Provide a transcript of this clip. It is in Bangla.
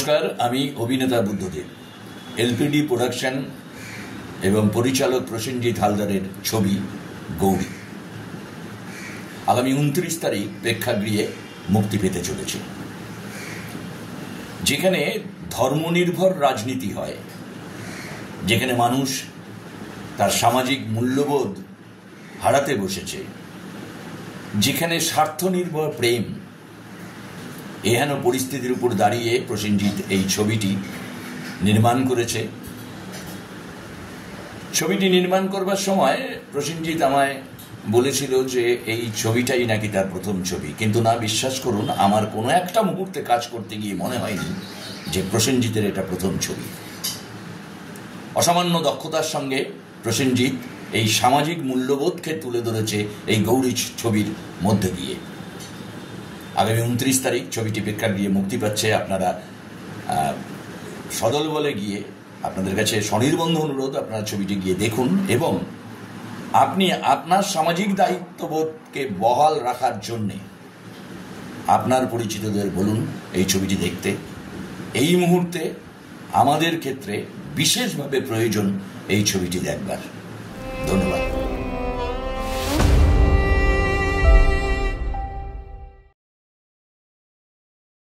নমস্কার, আমি অভিনেতা বুদ্ধদেব। এলপিডি প্রোডাকশন এবং পরিচালক প্রসেনজিৎ হালদারের ছবি গৌরী আগামী 29 তারিখ প্রেক্ষাগৃহে মুক্তি পেতে চলেছে। যেখানে ধর্মনির্ভর রাজনীতি হয়, যেখানে মানুষ তার সামাজিক মূল্যবোধ হারাতে বসেছে, যেখানে স্বার্থনির্ভর প্রেম, এহেন পরিস্থিতির উপর দাঁড়িয়ে প্রসেনজিৎ এই ছবিটি নির্মাণ করেছে। ছবিটি নির্মাণ করবার সময় প্রসেনজিৎ আমায় বলেছিল যে এই ছবিটাই নাকি তার প্রথম ছবি, কিন্তু না, বিশ্বাস করুন, আমার কোনো একটা মুহূর্তে কাজ করতে গিয়ে মনে হয়নি যে প্রসেনজিতের এটা প্রথম ছবি। অসামান্য দক্ষতার সঙ্গে প্রসেনজিৎ এই সামাজিক মূল্যবোধকে তুলে ধরেছে এই গৌরী ছবির মধ্যে দিয়ে। আগামী 29 তারিখ ছবিটি প্রেক্ষাগৃহে মুক্তি পাচ্ছে। আপনারা সদল বলে গিয়ে, আপনাদের কাছে স্বনির্বন্ধ অনুরোধ, আপনারা ছবিটি গিয়ে দেখুন এবং আপনি আপনার সামাজিক দায়িত্ববোধকে বহাল রাখার জন্যে আপনার পরিচিতদের বলুন এই ছবিটি দেখতে। এই মুহূর্তে আমাদের ক্ষেত্রে বিশেষভাবে প্রয়োজন এই ছবিটি দেখবার।